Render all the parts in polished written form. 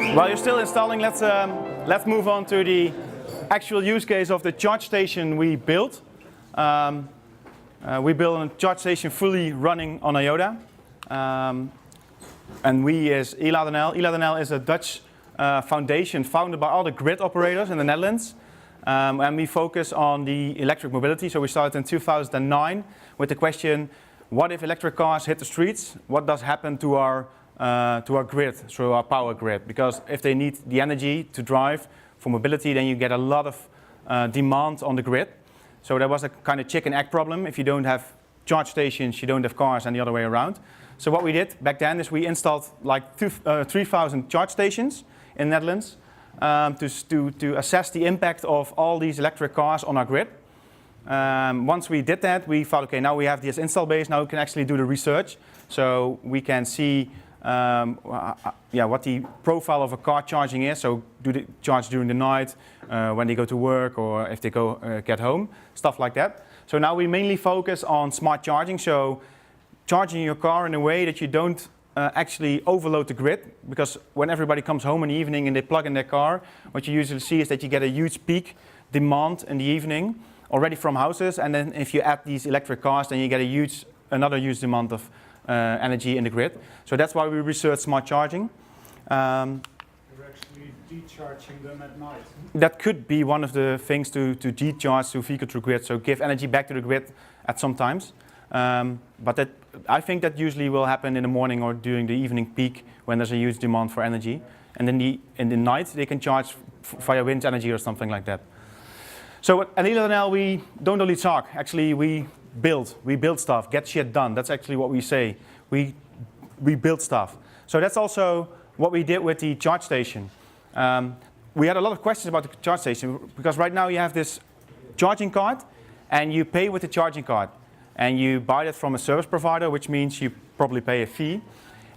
While you're still installing, let's move on to the actual use case of the charge station we built. We built a charge station fully running on IOTA. And we is ILADNL. ILADNL is a Dutch foundation founded by all the grid operators in the Netherlands. And we focus on the electric mobility. So we started in 2009 with the question, what if electric cars hit the streets? What does happen to our grid, through our power grid? Because if they need the energy to drive for mobility, then you get a lot of demand on the grid. So there was a kind of chicken egg problem. If you don't have charge stations, you don't have cars, and the other way around. So what we did back then is we installed like 3,000 charge stations in the Netherlands to assess the impact of all these electric cars on our grid. Once we did that, we thought, okay, now we have this install base, now we can actually do the research. So we can see what the profile of a car charging is. So do they charge during the night, when they go to work, or if they go get home, stuff like that. So now we mainly focus on smart charging. So charging your car in a way that you don't actually overload the grid, because when everybody comes home in the evening and they plug in their car, what you usually see is that you get a huge peak demand in the evening already from houses, and then if you add these electric cars, then you get another huge demand of energy in the grid. So that's why we research smart charging. You're actually decharging them at night. That could be one of the things to decharge to vehicle to grid, so give energy back to the grid at some times. But I think that usually will happen in the morning or during the evening peak when there's a huge demand for energy. And in the night they can charge via wind energy or something like that. So at ILADNL we don't only talk, actually we build stuff, get shit done. That's actually what we say. We build stuff. So that's also what we did with the charge station. We had a lot of questions about the charge station, because right now you have this charging card and you pay with the charging card. And you buy that from a service provider, which means you probably pay a fee.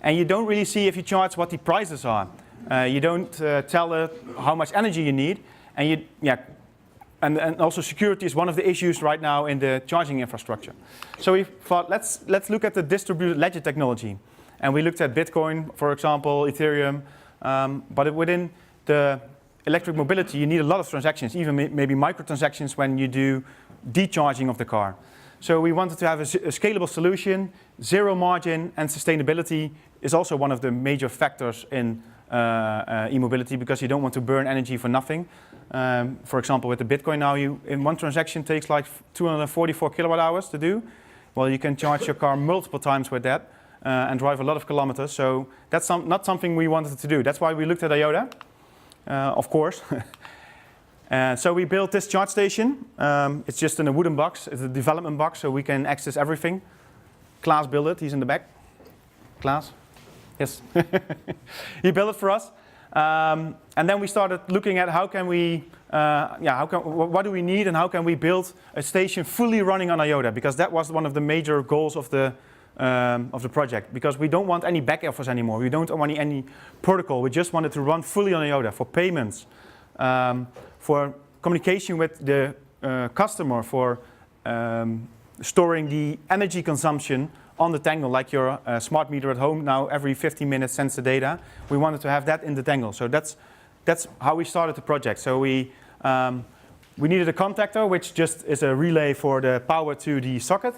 And you don't really see if you charge what the prices are. You don't tell it how much energy you need. And also security is one of the issues right now in the charging infrastructure. So we thought, let's look at the distributed ledger technology. And we looked at Bitcoin, for example, Ethereum. But within the electric mobility, you need a lot of transactions, even maybe microtransactions when you do decharging of the car. So we wanted to have a scalable solution. Zero margin and sustainability is also one of the major factors in e-mobility, because you don't want to burn energy for nothing. For example, with the Bitcoin now, in one transaction takes like 244 kilowatt hours to do. Well, you can charge your car multiple times with that and drive a lot of kilometers. So that's not something we wanted to do. That's why we looked at IOTA, of course. So we built this charge station. It's just in a wooden box. It's a development box, so we can access everything. Klaas built it. He's in the back. Klaas? Yes. He built it for us. And then we started looking at how can we, what do we need and how can we build a station fully running on IOTA? Because that was one of the major goals of the project. Because we don't want any back office anymore. We don't want any protocol. We just want it to run fully on IOTA for payments. For communication with the customer, for storing the energy consumption on the Tangle, like your smart meter at home now every 15 minutes sends the data. We wanted to have that in the Tangle. So that's how we started the project. So we needed a contactor, which just is a relay for the power to the socket.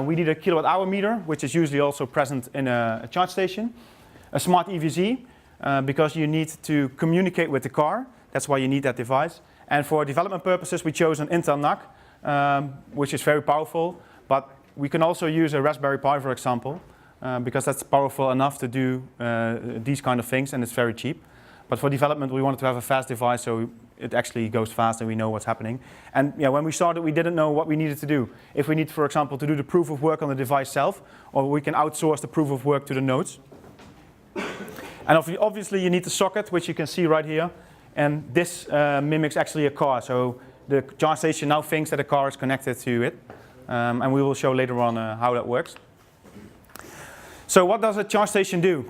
We need a kilowatt hour meter, which is usually also present in a charge station. A smart EVZ, because you need to communicate with the car. That's why you need that device. And for development purposes, we chose an Intel NUC, which is very powerful. But we can also use a Raspberry Pi, for example, because that's powerful enough to do these kind of things, and it's very cheap. But for development, we wanted to have a fast device, so it actually goes fast and we know what's happening. And when we started, we didn't know what we needed to do. If we need, for example, to do the proof of work on the device itself, or we can outsource the proof of work to the nodes. And obviously, you need the socket, which you can see right here. And this mimics actually a car. So the charge station now thinks that a car is connected to it. And we will show later on how that works. So what does a charge station do?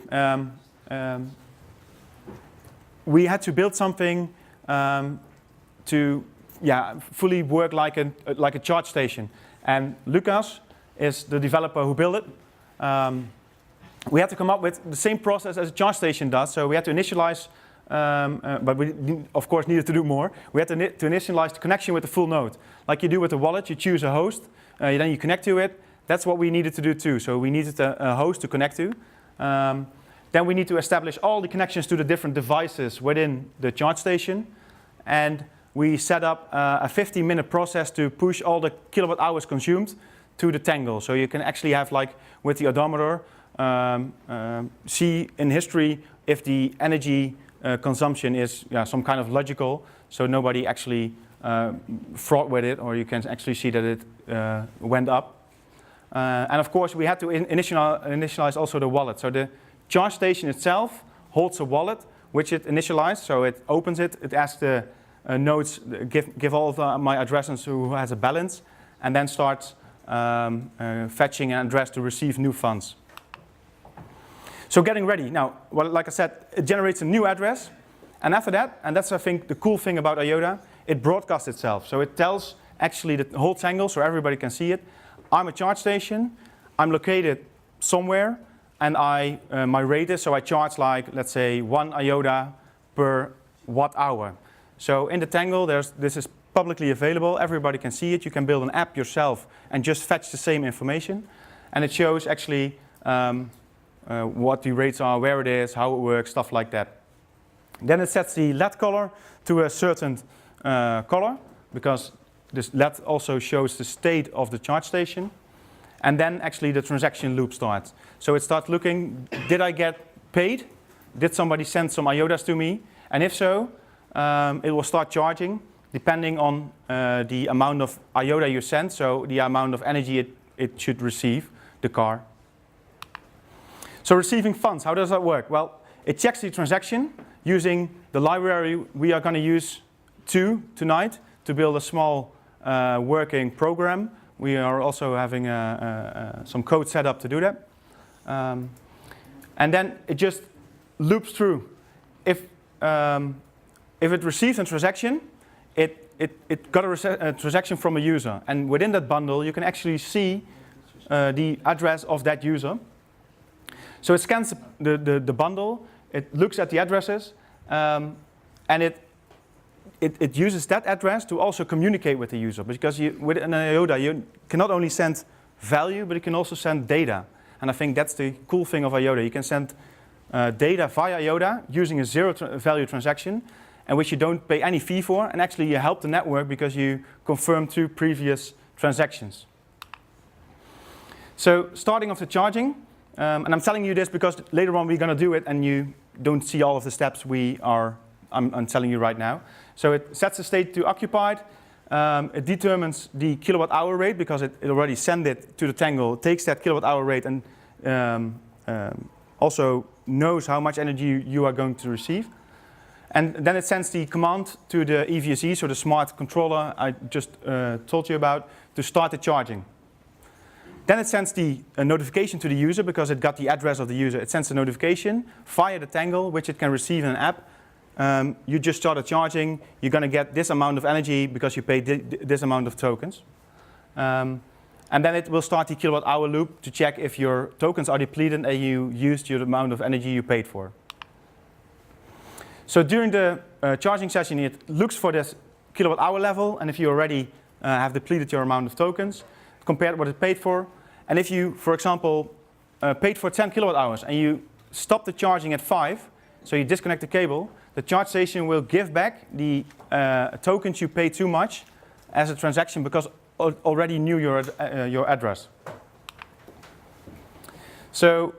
We had to build something to fully work like a charge station. And Lucas is the developer who built it. we had to come up with the same process as a charge station does. So we had to initialize, but we of course needed to do more. We had to initialize the connection with the full node. Like you do with a wallet, you choose a host, then you connect to it. That's what we needed to do too. So we needed a host to connect to. Then we need to establish all the connections to the different devices within the charge station. And we set up a 15-minute process to push all the kilowatt hours consumed to the tangle. So you can actually have, like with the odometer, see in history if the energy consumption is some kind of logical, so nobody actually fraud with it, or you can actually see that it went up. And of course we had to initialize also the wallet. So the charge station itself holds a wallet which it initialized, so it opens it, it asks the nodes, give all of my addresses who has a balance, and then starts fetching an address to receive new funds. So getting ready. Now, well, like I said, it generates a new address, and after that, and that's I think the cool thing about IOTA, it broadcasts itself. So it tells actually the whole tangle, so everybody can see it. I'm a charge station, I'm located somewhere, and my rate is, so I charge like, let's say, 1 IOTA per watt hour. So in the tangle, this is publicly available, everybody can see it, you can build an app yourself and just fetch the same information. And it shows actually what the rates are, where it is, how it works, stuff like that. Then it sets the LED color to a certain color, because this LED also shows the state of the charge station. And then actually the transaction loop starts. So it starts looking, did I get paid? Did somebody send some IOTAs to me? And if so, it will start charging depending on the amount of IOTA you send, so the amount of energy it should receive, the car. So receiving funds, how does that work? Well, it checks the transaction using the library we are going to use tonight to build a small working program. We are also having some code set up to do that. And then it just loops through. If it receives a transaction, it got a transaction from a user. And within that bundle, you can actually see the address of that user. So it scans the bundle, it looks at the addresses, and it uses that address to also communicate with the user. Because with an IOTA, you can not only send value, but you can also send data. And I think that's the cool thing of IOTA. You can send data via IOTA using a zero-value transaction, and which you don't pay any fee for, and actually you help the network because you confirm 2 previous transactions. So starting off the charging, and I'm telling you this because later on we're going to do it and you don't see all of the steps I'm telling you right now. So it sets the state to occupied, it determines the kilowatt hour rate because it already sent it to the tangle, it takes that kilowatt hour rate and also knows how much energy you are going to receive. And then it sends the command to the EVSE, so the smart controller I just told you about, to start the charging. Then it sends the notification to the user because it got the address of the user. It sends a notification via the tangle, which it can receive in an app. You just started charging, you're going to get this amount of energy because you paid this amount of tokens. And then it will start the kilowatt hour loop to check if your tokens are depleted and you used your amount of energy you paid for. So during the charging session, it looks for this kilowatt hour level, and if you already have depleted your amount of tokens, compare what it paid for. And if you, for example, paid for 10 kilowatt hours and you stop the charging at 5, so you disconnect the cable, the charge station will give back the tokens you paid too much as a transaction because it already knew your address. So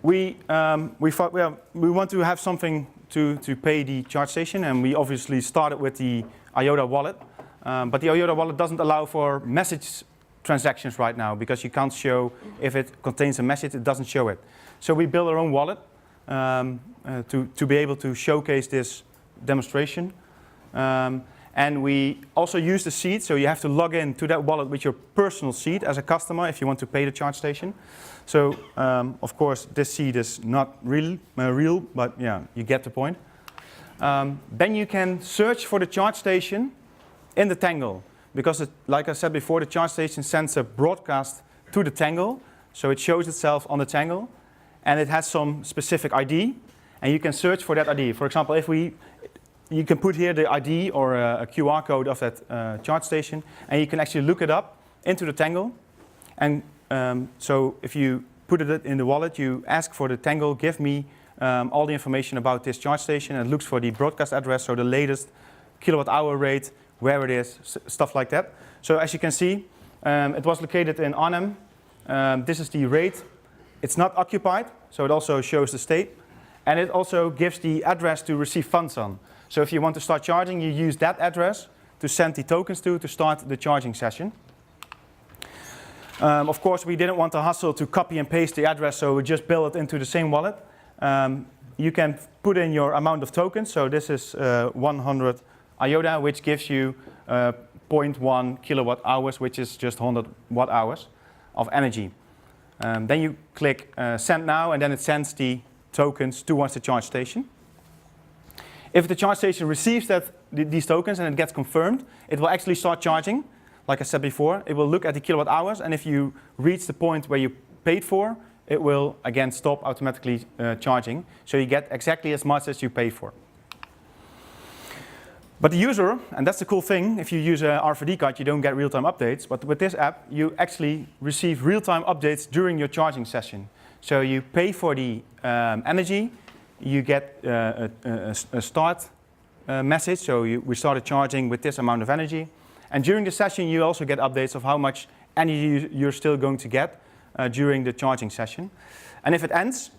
we thought we want to have something to pay the charge station, and we obviously started with the IOTA wallet. But the IOTA wallet doesn't allow for message transactions right now because you can't show if it contains a message, it doesn't show it. So we built our own wallet to be able to showcase this demonstration. And we also use the seed, so you have to log in to that wallet with your personal seed as a customer if you want to pay the charge station. So of course this seed is not real, but yeah, you get the point. Then you can search for the charge station in the tangle. Because, like I said before, the charge station sends a broadcast to the tangle, so it shows itself on the tangle. and it has some specific ID, and you can search for that ID. For example, you can put here the ID or a QR code of that charge station, and you can actually look it up into the Tangle. And so if you put it in the wallet, you ask for the Tangle, give me all the information about this charge station, and it looks for the broadcast address, so the latest kilowatt-hour rate, where it is, stuff like that. So as you can see, it was located in Arnhem. This is the rate. It's not occupied, so it also shows the state. And it also gives the address to receive funds on. So if you want to start charging, you use that address to send the tokens to start the charging session. Of course, we didn't want to hustle to copy and paste the address, so we just built it into the same wallet. You can put in your amount of tokens. So this is 100 IOTA, which gives you 0.1 kilowatt hours, which is just 100 watt hours of energy. Then you click send now, and then it sends the tokens towards the charge station. If the charge station receives these tokens and it gets confirmed, it will actually start charging. Like I said before, it will look at the kilowatt hours, and if you reach the point where you paid for, it will again stop automatically charging. So you get exactly as much as you pay for. But the user, and that's the cool thing, if you use a RFID card, you don't get real-time updates. But with this app, you actually receive real-time updates during your charging session. So you pay for the energy, you get a start message. So we started charging with this amount of energy. And during the session, you also get updates of how much energy you're still going to get during the charging session. And if it ends,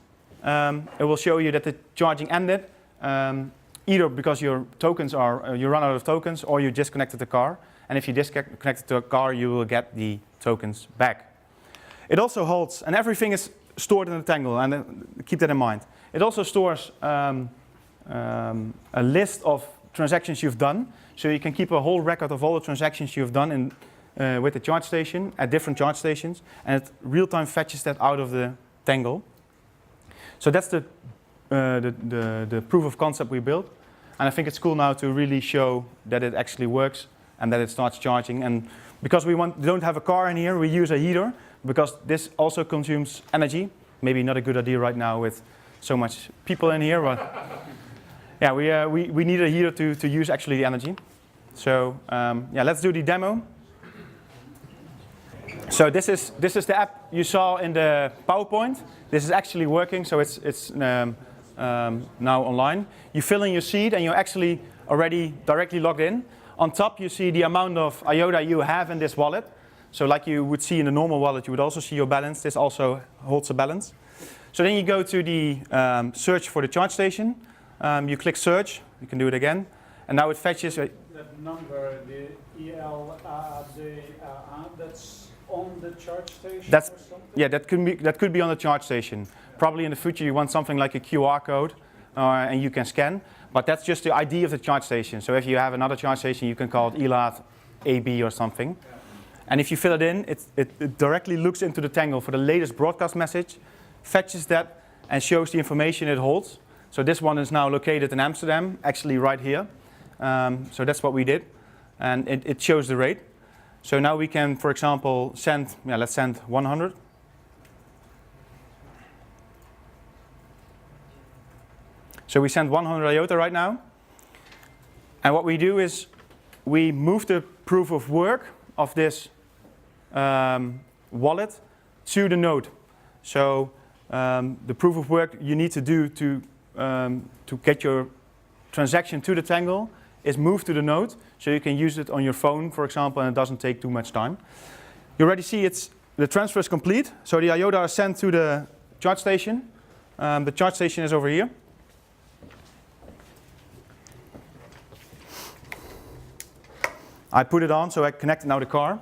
it will show you that the charging ended, either because your tokens you run out of tokens, or you disconnected the car. And if you disconnected the car, you will get the tokens back. It also holds, and everything is stored in the Tangle, and keep that in mind. It also stores a list of transactions you've done, so you can keep a whole record of all the transactions you've done with the charge station at different charge stations, and it real-time fetches that out of the Tangle. So that's the proof of concept we built, and I think it's cool now to really show that it actually works and that it starts charging. And because we don't have a car in here, we use a heater, because this also consumes energy. Maybe not a good idea right now with so much people in here, but yeah, we need a heater to use actually the energy. So yeah, let's do the demo. So this is the app you saw in the PowerPoint. This is actually working, so it's now online. You fill in your seed, and you're actually already directly logged in. On top, you see the amount of IOTA you have in this wallet. So like you would see in the normal wallet, you would also see your balance. This also holds a balance. So then you go to the search for the charge station. You click search. You can do it again. And now it fetches. That number, the ELADA, that's on the charge station or something? Yeah, that could be on the charge station. Probably in the future you want something like a QR code and you can scan. But that's just the ID of the charge station. So if you have another charge station, you can call it ELAD AB or something. Yeah. And if you fill it in, it directly looks into the Tangle for the latest broadcast message, fetches that, and shows the information it holds. So this one is now located in Amsterdam, actually right here. So that's what we did. And it shows the rate. So now we can, for example, send, let's send 100. So we send 100 IOTA right now. And what we do is we move the proof of work of this wallet to the node. So the proof of work you need to do to get your transaction to the Tangle is moved to the node, so you can use it on your phone, for example, and it doesn't take too much time. You already see the transfer is complete, so the IOTA are sent to the charge station. The charge station is over here. I put it on, so I connected now the car.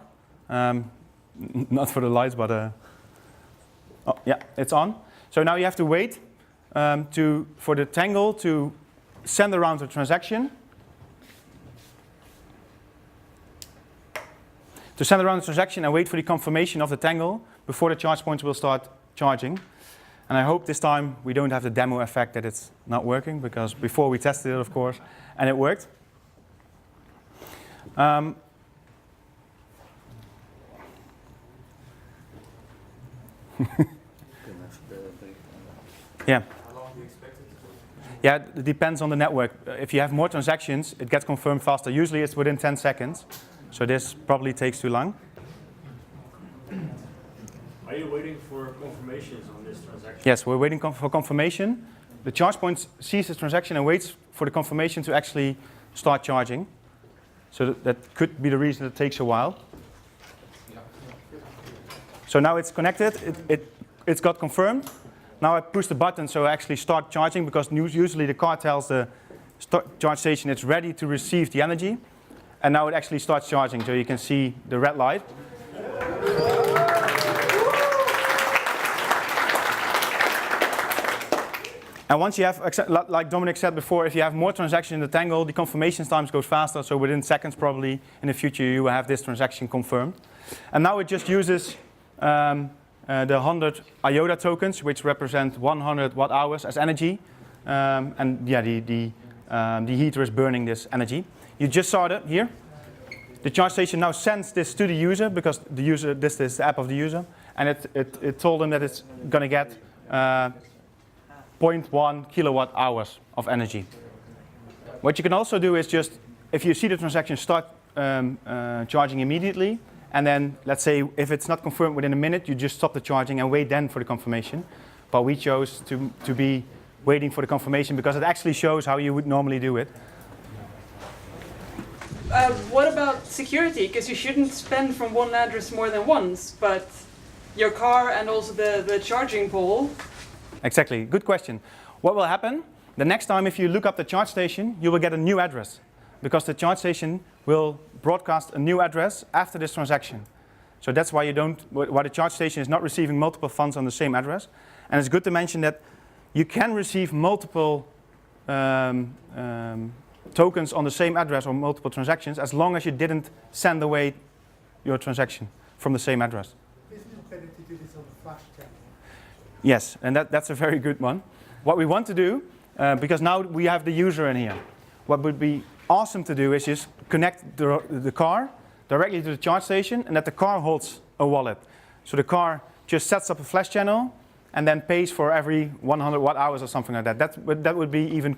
Not for the lights, but oh, yeah, it's on. So now you have to wait for the Tangle to send around the transaction. To send around the transaction and wait for the confirmation of the Tangle before the charge points will start charging. And I hope this time we don't have the demo effect that it's not working, because before we tested it, of course, and it worked. Yeah. How long do you expect it to take? Yeah, it depends on the network. If you have more transactions, it gets confirmed faster. Usually it's within 10 seconds. So this probably takes too long. Are you waiting for confirmations on this transaction? Yes, we're waiting for confirmation. The charge point sees the transaction and waits for the confirmation to actually start charging. So that could be the reason it takes a while. So now it's connected, it's got confirmed. Now I push the button so I actually start charging, because usually the car tells the charge station it's ready to receive the energy. And now it actually starts charging, so you can see the red light. And once you have, like Dominic said before, if you have more transactions in the tangle, the confirmation times goes faster. So within seconds, probably in the future, you will have this transaction confirmed. And now it just uses the 100 IOTA tokens, which represent 100 watt hours as energy. And yeah, the heater is burning this energy. You just saw that here. The charge station now sends this to the user, because the user, this is the app of the user, and it told them that it's going to get 0.1 kilowatt hours of energy. What you can also do is just, if you see the transaction start charging immediately, and then let's say if it's not confirmed within a minute, you just stop the charging and wait then for the confirmation. But we chose to be waiting for the confirmation because it actually shows how you would normally do it. What about security? Because you shouldn't spend from one address more than once, but your car and also the charging pole. Exactly, good question. What will happen? The next time if you look up the charge station, you will get a new address, because the charge station will broadcast a new address after this transaction. So that's why why the charge station is not receiving multiple funds on the same address. And it's good to mention that you can receive multiple tokens on the same address or multiple transactions, as long as you didn't send away your transaction from the same address. Isn't it better to do this on a flash channel? Yes, and that's a very good one. What we want to do, because now we have the user in here, what would be awesome to do is just connect the car directly to the charge station, and that the car holds a wallet. So the car just sets up a flash channel and then pays for every 100 watt hours or something like that. That would be even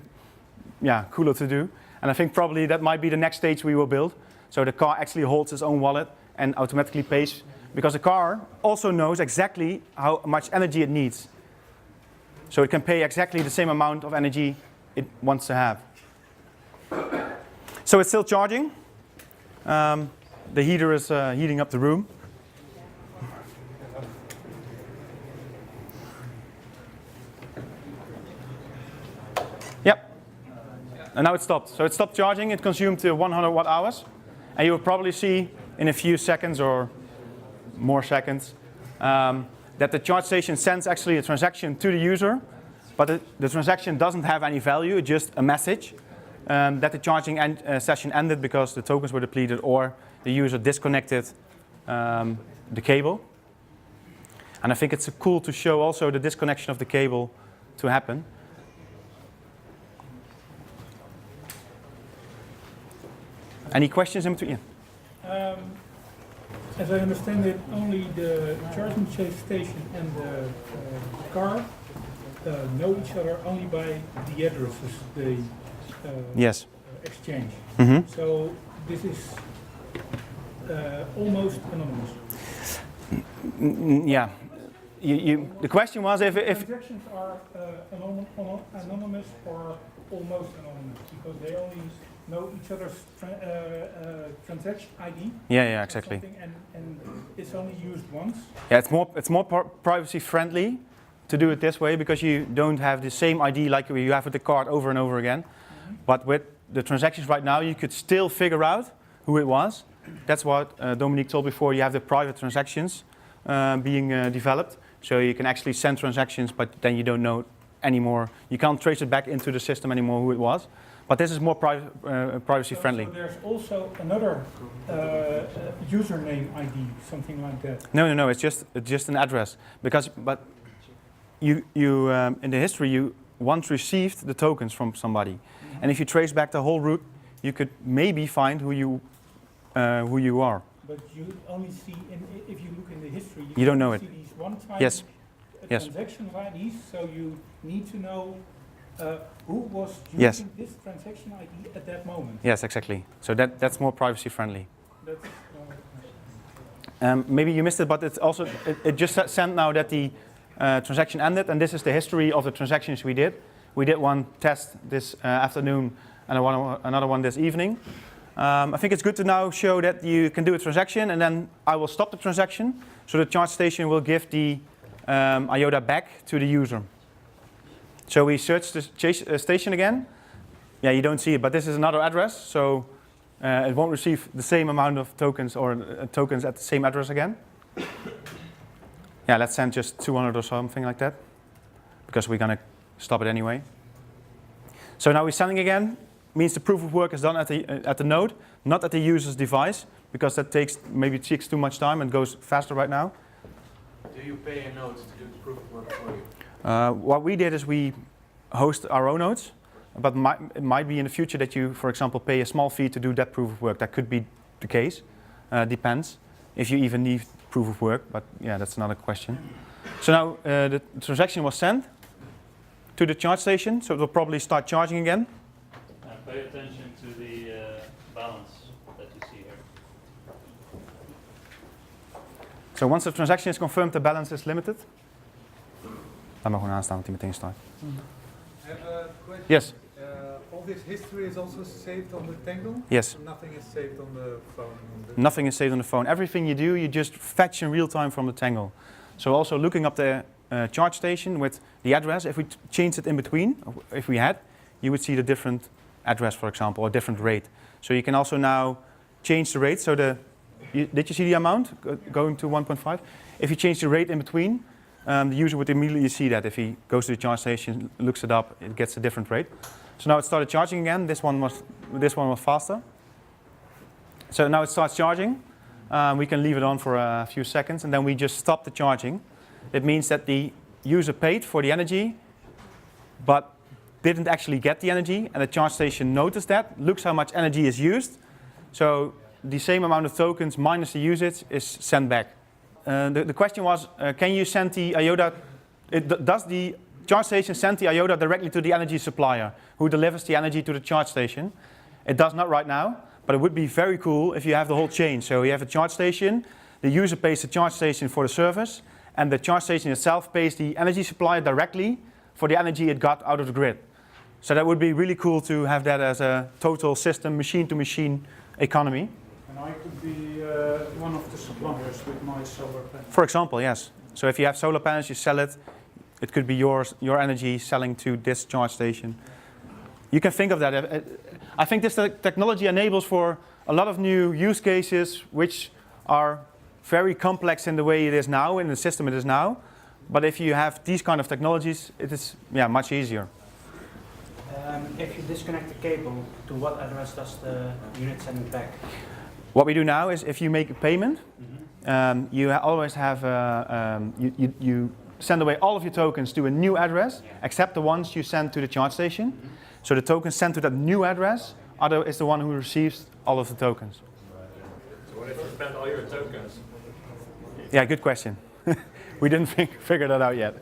cooler to do. And I think probably that might be the next stage we will build. So the car actually holds its own wallet and automatically pays, because the car also knows exactly how much energy it needs. So it can pay exactly the same amount of energy it wants to have. So it's still charging. The heater is heating up the room. Yep. And now it stopped. So it stopped charging. It consumed 100 watt hours. And you will probably see in a few seconds or more seconds that the charge station sends actually a transaction to the user, but the transaction doesn't have any value, it's just a message that the charging session ended because the tokens were depleted or the user disconnected the cable. And I think it's cool to show also the disconnection of the cable to happen. Any questions in between? As I understand it, only the charging station and the car know each other only by the addresses they Yes. exchange. Mm-hmm. So this is almost anonymous. Yeah. The question was if Transactions are anonymous or almost anonymous, because they only know each other's transaction ID. Yeah, exactly. And it's only used once. Yeah, it's more privacy friendly to do it this way, because you don't have the same ID like you have with the card over and over again. Mm-hmm. But with the transactions right now, you could still figure out who it was. That's what Dominique told before. You have the private transactions being developed, so you can actually send transactions, but then you don't know anymore. You can't trace it back into the system anymore who it was. But this is more privacy friendly. So there's also another username ID, something like that. No. It's just an address, but you in the history you once received the tokens from somebody, and if you trace back the whole route, you could maybe find who you are. But you only see if you look in the history. You don't know it. See these one-time Yes. Yes. transaction IDs, so you need to know who was using Yes. this transaction ID at that moment. Yes, exactly. So that's more privacy friendly. That's Maybe you missed it, but it's also it just sent now that the transaction ended, and this is the history of the transactions we did. We did one test this afternoon and another one this evening. I think it's good to now show that you can do a transaction, and then I will stop the transaction, so the charge station will give the IOTA back to the user. So we search the station again. Yeah, you don't see it, but this is another address, so it won't receive the same amount of tokens or tokens at the same address again. Yeah, let's send just 200 or something like that, because we're going to stop it anyway. So now we're sending again. Means the proof of work is done at the node, not at the user's device, because that takes too much time and goes faster right now. Do you pay a node to do the proof of work for you? What we did is we host our own nodes, but it might be in the future that you, for example, pay a small fee to do that proof of work. That could be the case. Depends if you even need proof of work, but yeah, that's another question. So now the transaction was sent to the charge station, so it will probably start charging again. And pay attention to the balance that you see here. So once the transaction is confirmed, the balance is limited. Laat maar gewoon aanstaan dat hij meteen start. I have a question. Yes. All this history is also saved on the Tangle? Yes. Nothing is saved on the phone? Nothing is saved on the phone. Everything you do, you just fetch in real time from the Tangle. So also looking up the charge station with the address, if we change it in between, if we had, you would see the different address, for example, or different rate. So you can also now change the rate. So did you see the amount going to 1.5? If you change the rate in between, the user would immediately see that. If he goes to the charge station, looks it up, it gets a different rate. So now it started charging again. This one was faster. So now it starts charging. We can leave it on for a few seconds, and then we just stop the charging. It means that the user paid for the energy, but didn't actually get the energy, and the charge station noticed that, looks how much energy is used. So the same amount of tokens minus the usage is sent back. The question was, can you send the IOTA, does the charge station send the IOTA directly to the energy supplier who delivers the energy to the charge station? It does not right now, but it would be very cool if you have the whole chain. So you have a charge station, the user pays the charge station for the service, and the charge station itself pays the energy supplier directly for the energy it got out of the grid. So that would be really cool to have that as a total system, machine-to-machine economy. And I could be one of the suppliers with my solar panel. For example, yes. So if you have solar panels, you sell it. It could be your energy selling to this charge station. You can think of that. I think this technology enables for a lot of new use cases which are very complex in the way it is now, in the system it is now. But if you have these kind of technologies, it is much easier. If you disconnect the cable, to what address does the unit send it back? What we do now is if you make a payment, you always have, you send away all of your tokens to a new address, except the ones you send to the charge station. So the token sent to that new address is the one who receives all of the tokens. So what if you spend all your tokens? Yeah, good question. We didn't figure that out yet.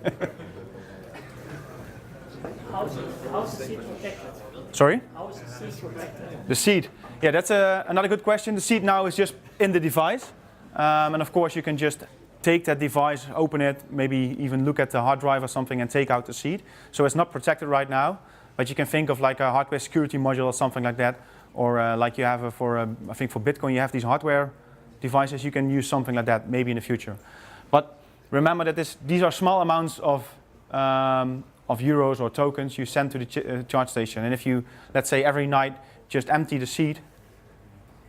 How's the seed protected? Sorry? How is the seed protected? The seed. Yeah, that's another good question. The seed now is just in the device. And of course you can just take that device, open it, maybe even look at the hard drive or something and take out the seed. So it's not protected right now, but you can think of like a hardware security module or something like that. Or like you have I think for Bitcoin you have these hardware devices, you can use something like that maybe in the future. But remember that these are small amounts of euros or tokens you send to the charge station. And if you, let's say every night, just empty the seed,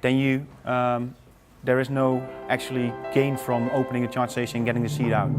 then there is no actually gain from opening a charge station and getting the seed out.